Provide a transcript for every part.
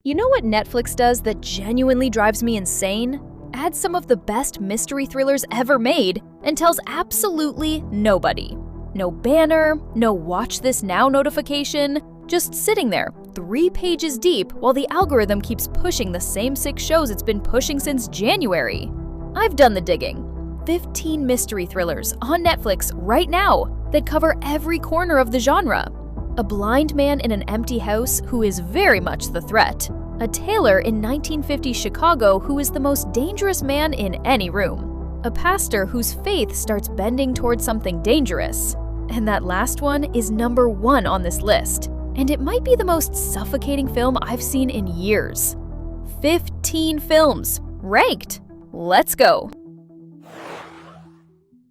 You know what Netflix does that genuinely drives me insane? Adds some of the best mystery thrillers ever made and tells absolutely nobody. No banner, no watch this now notification, just sitting there, 3 pages deep while the algorithm keeps pushing the same 6 shows it's been pushing since January. I've done the digging. 15 mystery thrillers on Netflix right now that cover every corner of the genre. A blind man in an empty house who is very much the threat. A tailor in 1950s Chicago who is the most dangerous man in any room. A pastor whose faith starts bending towards something dangerous. And that last one is number 1 on this list. And it might be the most suffocating film I've seen in years. 15 films, ranked. Let's go.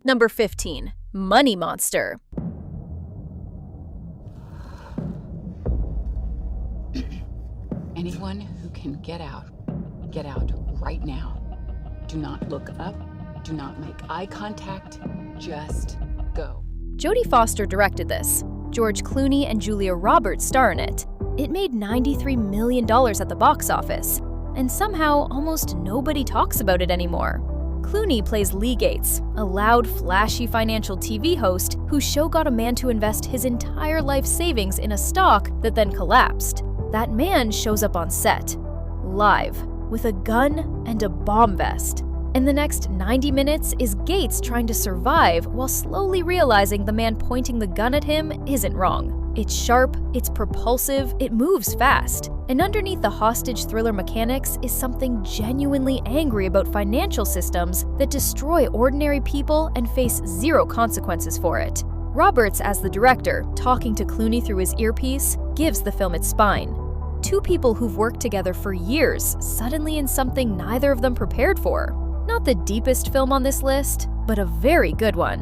Number 15, Money Monster. Anyone who can get out right now. Do not look up, do not make eye contact, just go. Jodie Foster directed this. George Clooney and Julia Roberts star in it. It made $93 million at the box office, and somehow almost nobody talks about it anymore. Clooney plays Lee Gates, a loud, flashy financial TV host whose show got a man to invest his entire life savings in a stock that then collapsed. That man shows up on set, live, with a gun and a bomb vest. And the next 90 minutes is Gates trying to survive while slowly realizing the man pointing the gun at him isn't wrong. It's sharp, it's propulsive, it moves fast. And underneath the hostage thriller mechanics is something genuinely angry about financial systems that destroy ordinary people and face zero consequences for it. Roberts, as the director, talking to Clooney through his earpiece, gives the film its spine. 2 people who've worked together for years, suddenly in something neither of them prepared for. Not the deepest film on this list, but a very good one.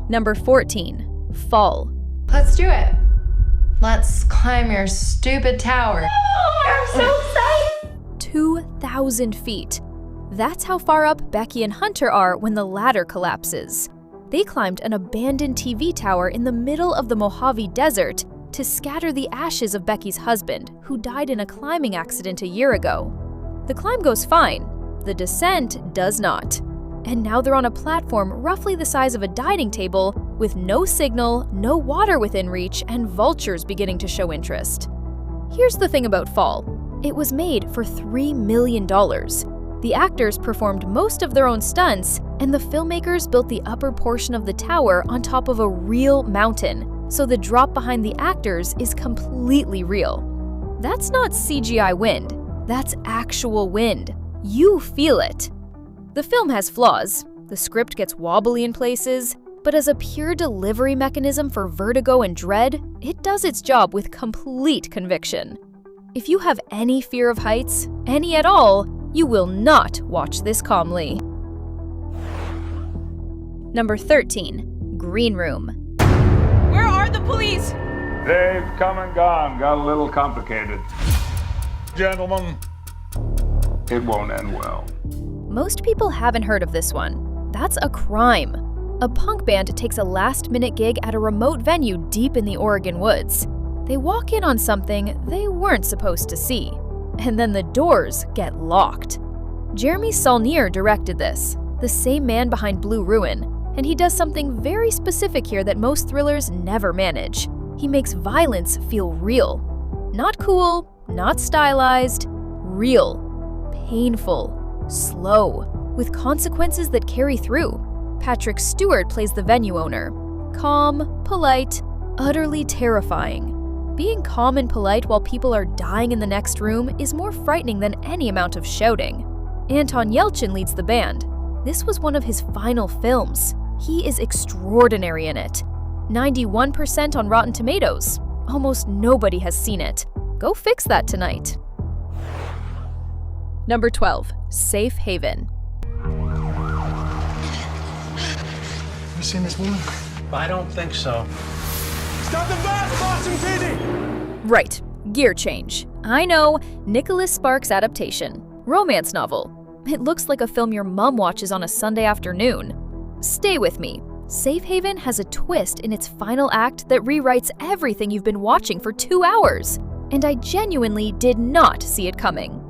Number 14, Fall. Let's do it. Let's climb your stupid tower. I'm so excited! 2,000 feet. That's how far up Becky and Hunter are when the ladder collapses. They climbed an abandoned TV tower in the middle of the Mojave Desert to scatter the ashes of Becky's husband, who died in a climbing accident a year ago. The climb goes fine. The descent does not. And now they're on a platform roughly the size of a dining table with no signal, no water within reach, and vultures beginning to show interest. Here's the thing about Fall. It was made for $3 million. The actors performed most of their own stunts, and the filmmakers built the upper portion of the tower on top of a real mountain, so the drop behind the actors is completely real. That's not CGI wind. That's actual wind. You feel it. The film has flaws. The script gets wobbly in places, but as a pure delivery mechanism for vertigo and dread, it does its job with complete conviction. If you have any fear of heights, any at all, you will not watch this calmly. Number 13, Green Room. Where are the police? They've come and gone. Got a little complicated. Gentlemen, it won't end well. Most people haven't heard of this one. That's a crime. A punk band takes a last-minute gig at a remote venue deep in the Oregon woods. They walk in on something they weren't supposed to see. And then the doors get locked. Jeremy Saulnier directed this, the same man behind Blue Ruin, and he does something very specific here that most thrillers never manage. He makes violence feel real. Not cool, not stylized, real, painful, slow, with consequences that carry through. Patrick Stewart plays the venue owner. Calm, polite, utterly terrifying. Being calm and polite while people are dying in the next room is more frightening than any amount of shouting. Anton Yelchin leads the band. This was one of his final films. He is extraordinary in it. 91% on Rotten Tomatoes. Almost nobody has seen it. Go fix that tonight. Number 12, Safe Haven. You seen this woman? I don't think so. Stop the bus, Boston PD! Right, gear change. I know, Nicholas Sparks' adaptation. Romance novel. It looks like a film your mom watches on a Sunday afternoon. Stay with me. Safe Haven has a twist in its final act that rewrites everything you've been watching for 2 hours. and I genuinely did not see it coming.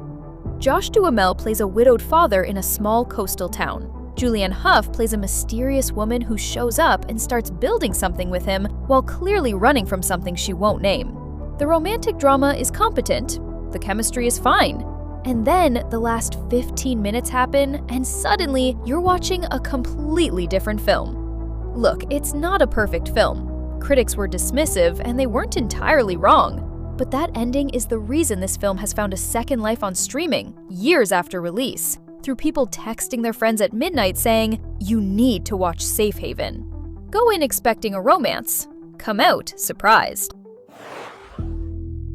Josh Duhamel plays a widowed father in a small coastal town. Julianne Hough plays a mysterious woman who shows up and starts building something with him while clearly running from something she won't name. The romantic drama is competent, the chemistry is fine, and then the last 15 minutes happen and suddenly you're watching a completely different film. Look, it's not a perfect film. Critics were dismissive and they weren't entirely wrong. But that ending is the reason this film has found a second life on streaming, years after release, through people texting their friends at midnight saying, "You need to watch Safe Haven." Go in expecting a romance. Come out surprised.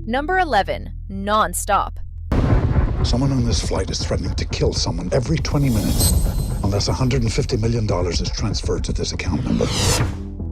Number 11. Non-stop. Someone on this flight is threatening to kill someone every 20 minutes unless $150 million is transferred to this account number.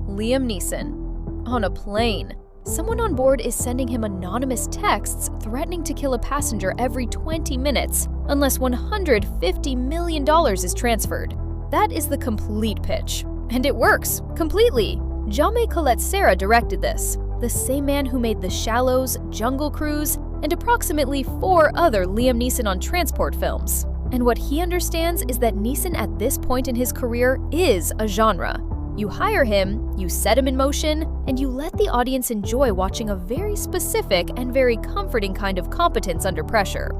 Liam Neeson. On a plane. Someone on board is sending him anonymous texts threatening to kill a passenger every 20 minutes unless $150 million is transferred. That is the complete pitch. And it works, completely. Jaume Collet-Serra directed this, the same man who made The Shallows, Jungle Cruise, and approximately 4 other Liam Neeson on transport films. And what he understands is that Neeson at this point in his career is a genre. You hire him, you set him in motion, and you let the audience enjoy watching a very specific and very comforting kind of competence under pressure.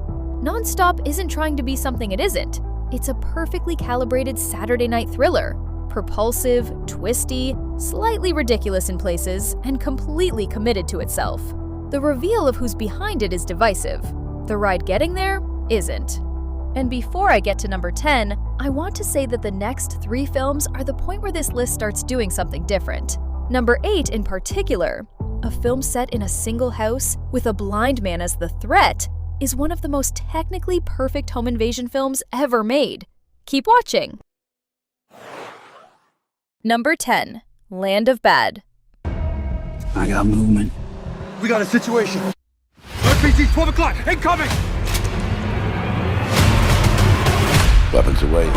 Nonstop isn't trying to be something it isn't. It's a perfectly calibrated Saturday night thriller. Propulsive, twisty, slightly ridiculous in places, and completely committed to itself. The reveal of who's behind it is divisive. The ride getting there isn't. And before I get to number 10, I want to say that the next 3 films are the point where this list starts doing something different. Number 8 in particular, a film set in a single house with a blind man as the threat, is one of the most technically perfect home invasion films ever made. Keep watching. Number 10, Land of Bad. I got movement. We got a situation. RPG, 12 o'clock, incoming! Weapons away.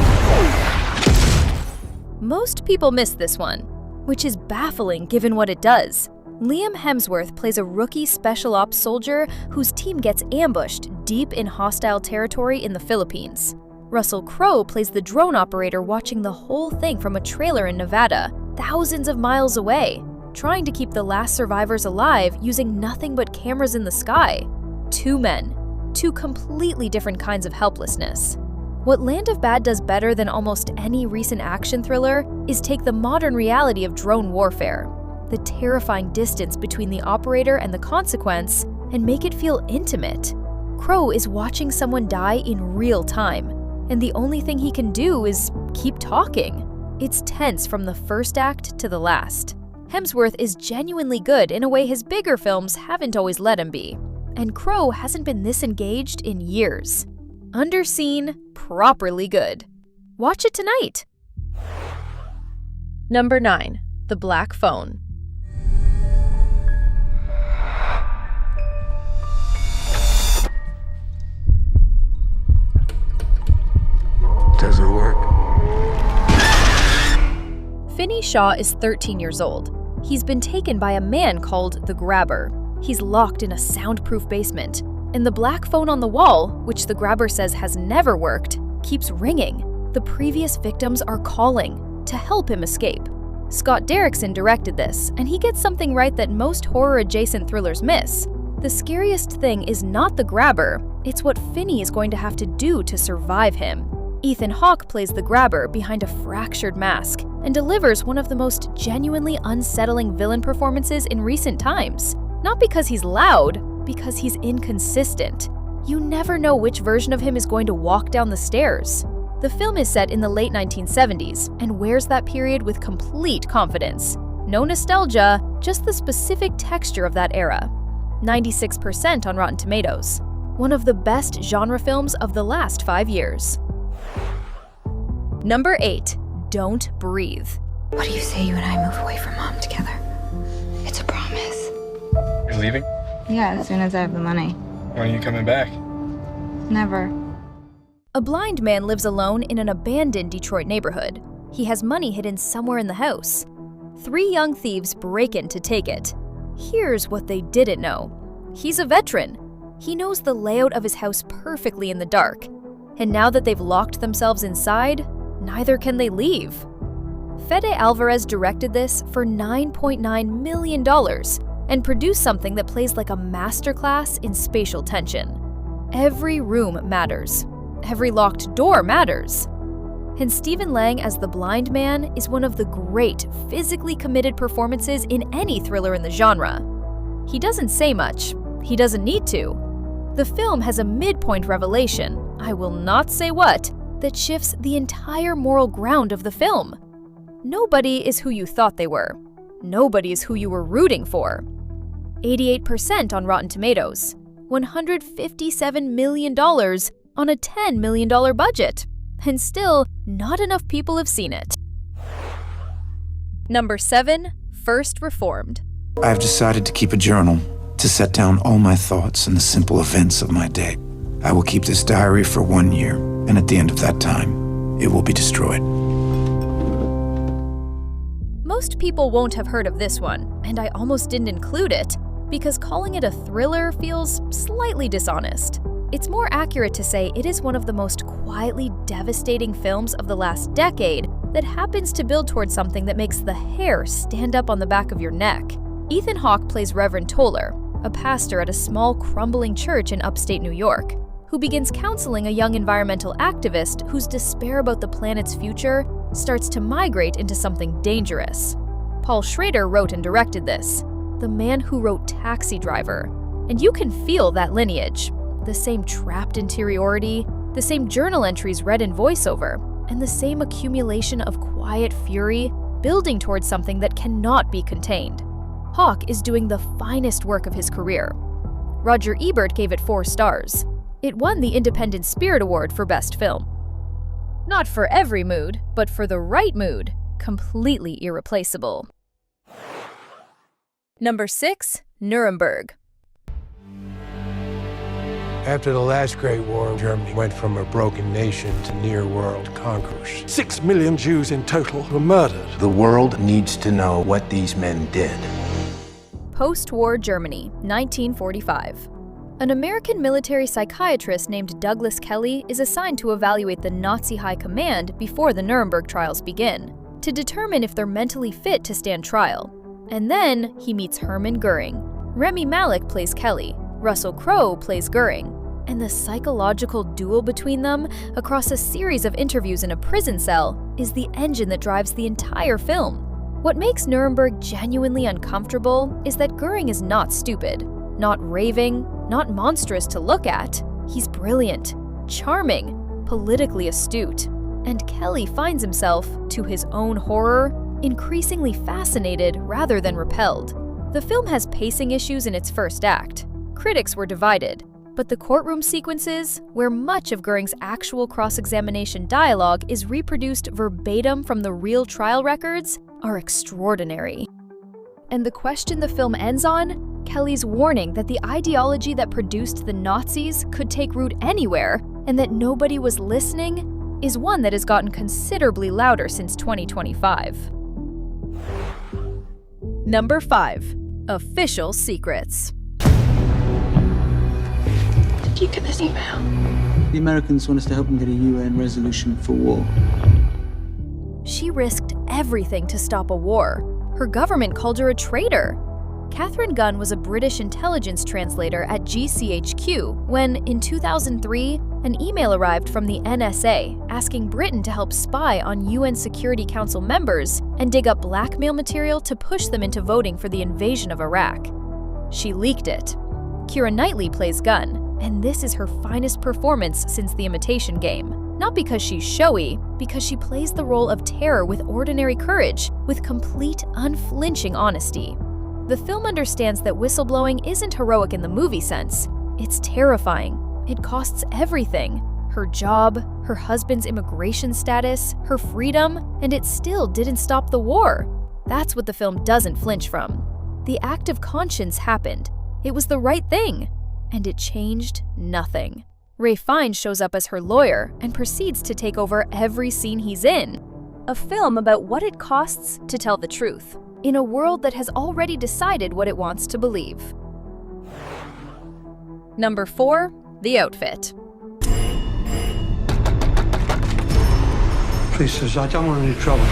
Most people miss this one, which is baffling given what it does. Liam Hemsworth plays a rookie special ops soldier whose team gets ambushed deep in hostile territory in the Philippines. Russell Crowe plays the drone operator watching the whole thing from a trailer in Nevada, thousands of miles away, trying to keep the last survivors alive using nothing but cameras in the sky. 2 men, 2 completely different kinds of helplessness. What Land of Bad does better than almost any recent action thriller is take the modern reality of drone warfare, the terrifying distance between the operator and the consequence, and make it feel intimate. Crowe is watching someone die in real time, and the only thing he can do is keep talking. It's tense from the first act to the last. Hemsworth is genuinely good in a way his bigger films haven't always let him be, and Crowe hasn't been this engaged in years. Underseen, properly good. Watch it tonight. Number 9, The Black Phone. Does it work? Finney Shaw is 13 years old. He's been taken by a man called the Grabber. He's locked in a soundproof basement, and the black phone on the wall, which the Grabber says has never worked, keeps ringing. The previous victims are calling to help him escape. Scott Derrickson directed this, and he gets something right that most horror-adjacent thrillers miss. The scariest thing is not the Grabber, it's what Finney is going to have to do to survive him. Ethan Hawke plays the Grabber behind a fractured mask and delivers one of the most genuinely unsettling villain performances in recent times. Not because he's loud, because he's inconsistent. You never know which version of him is going to walk down the stairs. The film is set in the late 1970s and wears that period with complete confidence. No nostalgia, just the specific texture of that era. 96% on Rotten Tomatoes. One of the best genre films of the last 5 years. Number 8, Don't Breathe. What do you say you and I move away from Mom together? It's a promise. You're leaving? Yeah, as soon as I have the money. When are you coming back? Never. A blind man lives alone in an abandoned Detroit neighborhood. He has money hidden somewhere in the house. 3 young thieves break in to take it. Here's what they didn't know. He's a veteran. He knows the layout of his house perfectly in the dark. And now that they've locked themselves inside, neither can they leave. Fede Alvarez directed this for $9.9 million and produced something that plays like a masterclass in spatial tension. Every room matters. Every locked door matters. And Stephen Lang as the blind man is one of the great, physically committed performances in any thriller in the genre. He doesn't say much. He doesn't need to. The film has a midpoint revelation, I will not say what, that shifts the entire moral ground of the film. Nobody is who you thought they were. Nobody is who you were rooting for. 88% on Rotten Tomatoes. $157 million on a $10 million budget. And still, not enough people have seen it. Number 7, First Reformed. I've decided to keep a journal, to set down all my thoughts and the simple events of my day. I will keep this diary for 1 year, and at the end of that time, it will be destroyed. Most people won't have heard of this one, and I almost didn't include it, because calling it a thriller feels slightly dishonest. It's more accurate to say it is one of the most quietly devastating films of the last decade that happens to build towards something that makes the hair stand up on the back of your neck. Ethan Hawke plays Reverend Toller, a pastor at a small, crumbling church in upstate New York, who begins counseling a young environmental activist whose despair about the planet's future starts to migrate into something dangerous. Paul Schrader wrote and directed this, the man who wrote Taxi Driver. And you can feel that lineage. The same trapped interiority, the same journal entries read in voiceover, and the same accumulation of quiet fury building towards something that cannot be contained. Hawke is doing the finest work of his career. Roger Ebert gave it 4 stars. It won the Independent Spirit Award for Best Film. Not for every mood, but for the right mood, completely irreplaceable. Number 6, Nuremberg. After the last Great War, Germany went from a broken nation to near-world conquerors. 6 million Jews in total were murdered. The world needs to know what these men did. Post-war Germany, 1945. An American military psychiatrist named Douglas Kelly is assigned to evaluate the Nazi high command before the Nuremberg trials begin, to determine if they're mentally fit to stand trial. And then he meets Hermann Goering. Rami Malek plays Kelly, Russell Crowe plays Goering, and the psychological duel between them across a series of interviews in a prison cell is the engine that drives the entire film. What makes Nuremberg genuinely uncomfortable is that Goering is not stupid, not raving, not monstrous to look at. He's brilliant, charming, politically astute, and Kelly finds himself, to his own horror, increasingly fascinated rather than repelled. The film has pacing issues in its first act. Critics were divided, but the courtroom sequences, where much of Goering's actual cross-examination dialogue is reproduced verbatim from the real trial records, are extraordinary. And the question the film ends on? Kelly's warning that the ideology that produced the Nazis could take root anywhere, and that nobody was listening, is one that has gotten considerably louder since 2025. Number 5. Official Secrets. Did you get this email? The Americans want us to help them get a UN resolution for war. She risked everything to stop a war. Her government called her a traitor. Catherine Gunn was a British intelligence translator at GCHQ when, in 2003, an email arrived from the NSA asking Britain to help spy on UN Security Council members and dig up blackmail material to push them into voting for the invasion of Iraq. She leaked it. Keira Knightley plays Gunn, and this is her finest performance since The Imitation Game. Not because she's showy, because she plays the role of terror with ordinary courage, with complete, unflinching honesty. The film understands that whistleblowing isn't heroic in the movie sense. It's terrifying. It costs everything. Her job, her husband's immigration status, her freedom, and it still didn't stop the war. That's what the film doesn't flinch from. The act of conscience happened. It was the right thing. And it changed nothing. Ralph Fiennes shows up as her lawyer and proceeds to take over every scene he's in. A film about what it costs to tell the truth, in a world that has already decided what it wants to believe. Number 4. The outfit. Please, sirs, I don't want any trouble.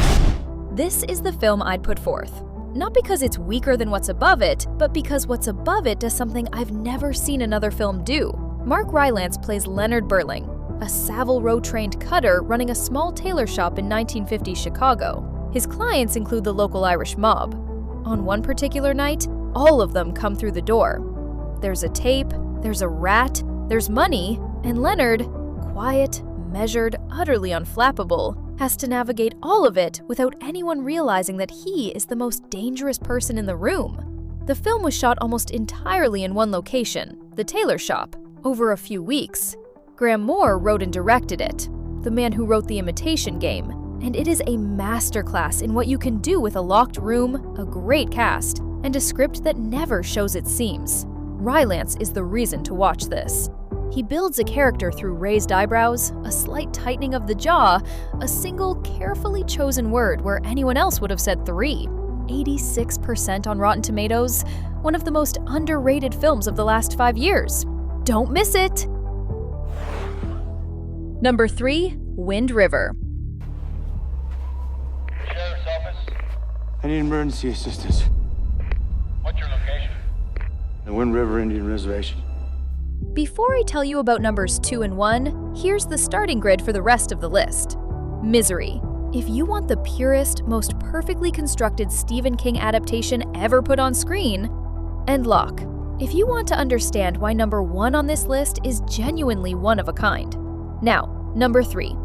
This is the film I'd put forth. Not because it's weaker than what's above it, but because what's above it does something I've never seen another film do. Mark Rylance plays Leonard Burling, a Savile Row-trained cutter running a small tailor shop in 1950s Chicago. His clients include the local Irish mob. On one particular night, all of them come through the door. There's a tape, there's a rat, there's money, and Leonard, quiet, measured, utterly unflappable, has to navigate all of it without anyone realizing that he is the most dangerous person in the room. The film was shot almost entirely in one location, the tailor shop, over a few weeks. Graham Moore wrote and directed it, the man who wrote The Imitation Game, and it is a masterclass in what you can do with a locked room, a great cast, and a script that never shows its seams. Rylance is the reason to watch this. He builds a character through raised eyebrows, a slight tightening of the jaw, a single carefully chosen word where anyone else would have said 3. 86% on Rotten Tomatoes, one of the most underrated films of the last 5 years. Don't miss it! Number 3. Wind River. Sheriff's office. I need emergency assistance. What's your location? The Wind River Indian Reservation. Before I tell you about numbers 2 and 1, here's the starting grid for the rest of the list. Misery. If you want the purest, most perfectly constructed Stephen King adaptation ever put on screen, and Locke. If you want to understand why number 1 on this list is genuinely one of a kind. Now, number 3.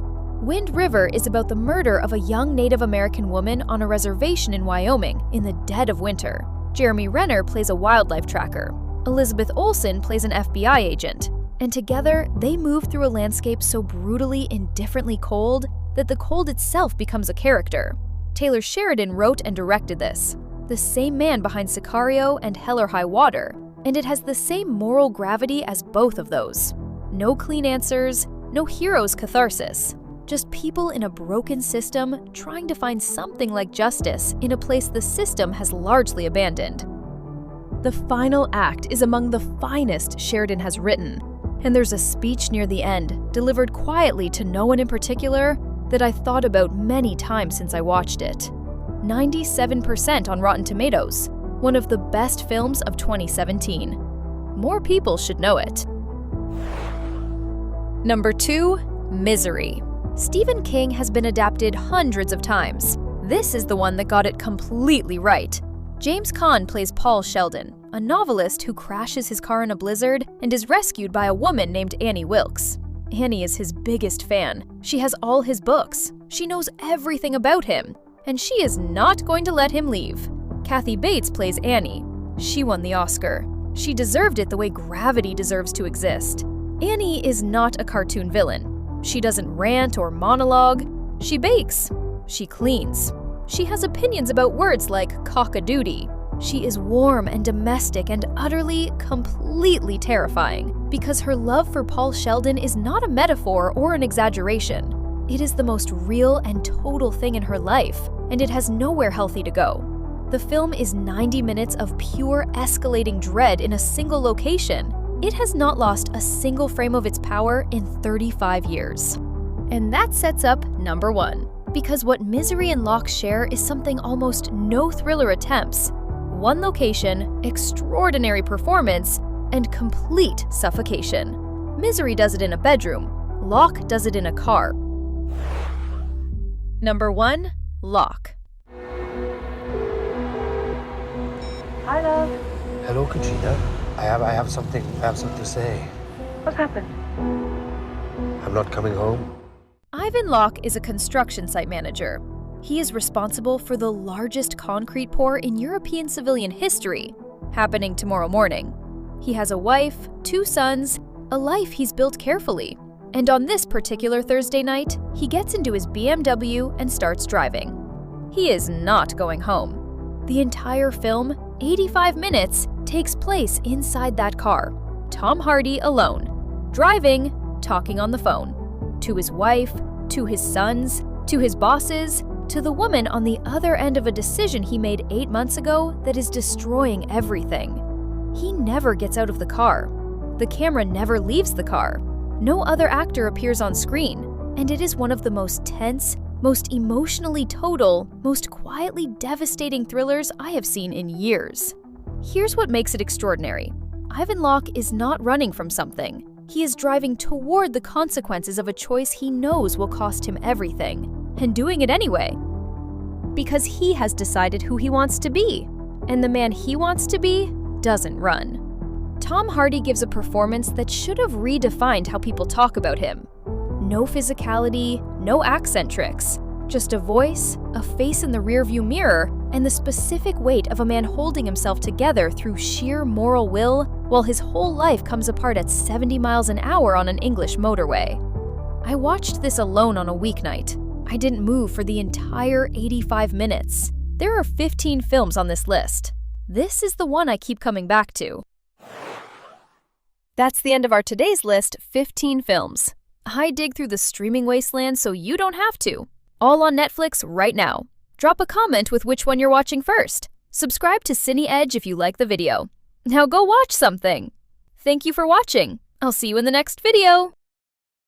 Wind River is about the murder of a young Native American woman on a reservation in Wyoming in the dead of winter. Jeremy Renner plays a wildlife tracker. Elizabeth Olsen plays an FBI agent. And together, they move through a landscape so brutally indifferently cold that the cold itself becomes a character. Taylor Sheridan wrote and directed this, the same man behind Sicario and Hell or High Water, and it has the same moral gravity as both of those. No clean answers, no hero's catharsis. Just people in a broken system trying to find something like justice in a place the system has largely abandoned. The final act is among the finest Sheridan has written, and there's a speech near the end, delivered quietly to no one in particular, that I thought about many times since I watched it. 97% on Rotten Tomatoes, one of the best films of 2017. More people should know it. Number 2, Misery. Stephen King has been adapted hundreds of times. This is the one that got it completely right. James Caan plays Paul Sheldon, a novelist who crashes his car in a blizzard and is rescued by a woman named Annie Wilkes. Annie is his biggest fan. She has all his books. She knows everything about him, and she is not going to let him leave. Kathy Bates plays Annie. She won the Oscar. She deserved it the way gravity deserves to exist. Annie is not a cartoon villain. She doesn't rant or monologue. She bakes. She cleans. She has opinions about words like cock-a-doodle. She is warm and domestic and utterly, completely terrifying because her love for Paul Sheldon is not a metaphor or an exaggeration. It is the most real and total thing in her life, and it has nowhere healthy to go. The film is 90 minutes of pure escalating dread in a single location. It has not lost a single frame of its power in 35 years. And that sets up number 1. Because what Misery and Locke share is something almost no thriller attempts. One location, extraordinary performance, and complete suffocation. Misery does it in a bedroom. Locke does it in a car. Number 1, Locke. Hi, love. Hello, Katrina. I have something to say. What's happened? I'm not coming home. Ivan Locke is a construction site manager. He is responsible for the largest concrete pour in European civilian history, happening tomorrow morning. He has a wife, 2 sons, a life he's built carefully. And on this particular Thursday night, he gets into his BMW and starts driving. He is not going home. The entire film, 85 minutes, takes place inside that car. Tom Hardy alone, driving, talking on the phone. To his wife, to his sons, to his bosses, to the woman on the other end of a decision he made 8 months ago that is destroying everything. He never gets out of the car. The camera never leaves the car. No other actor appears on screen, and it is one of the most tense, most emotionally total, most quietly devastating thrillers I have seen in years. Here's what makes it extraordinary. Ivan Locke is not running from something. He is driving toward the consequences of a choice he knows will cost him everything, and doing it anyway. Because he has decided who he wants to be, and the man he wants to be doesn't run. Tom Hardy gives a performance that should have redefined how people talk about him. No physicality, no accent tricks, just a voice, a face in the rearview mirror, and the specific weight of a man holding himself together through sheer moral will while his whole life comes apart at 70 miles an hour on an English motorway. I watched this alone on a weeknight. I didn't move for the entire 85 minutes. There are 15 films on this list. This is the one I keep coming back to. That's the end of our today's list, 15 films. I dig through the streaming wasteland so you don't have to. All on Netflix right now. Drop a comment with which one you're watching first. Subscribe to Cine Edge if you like the video. Now go watch something. Thank you for watching. I'll see you in the next video.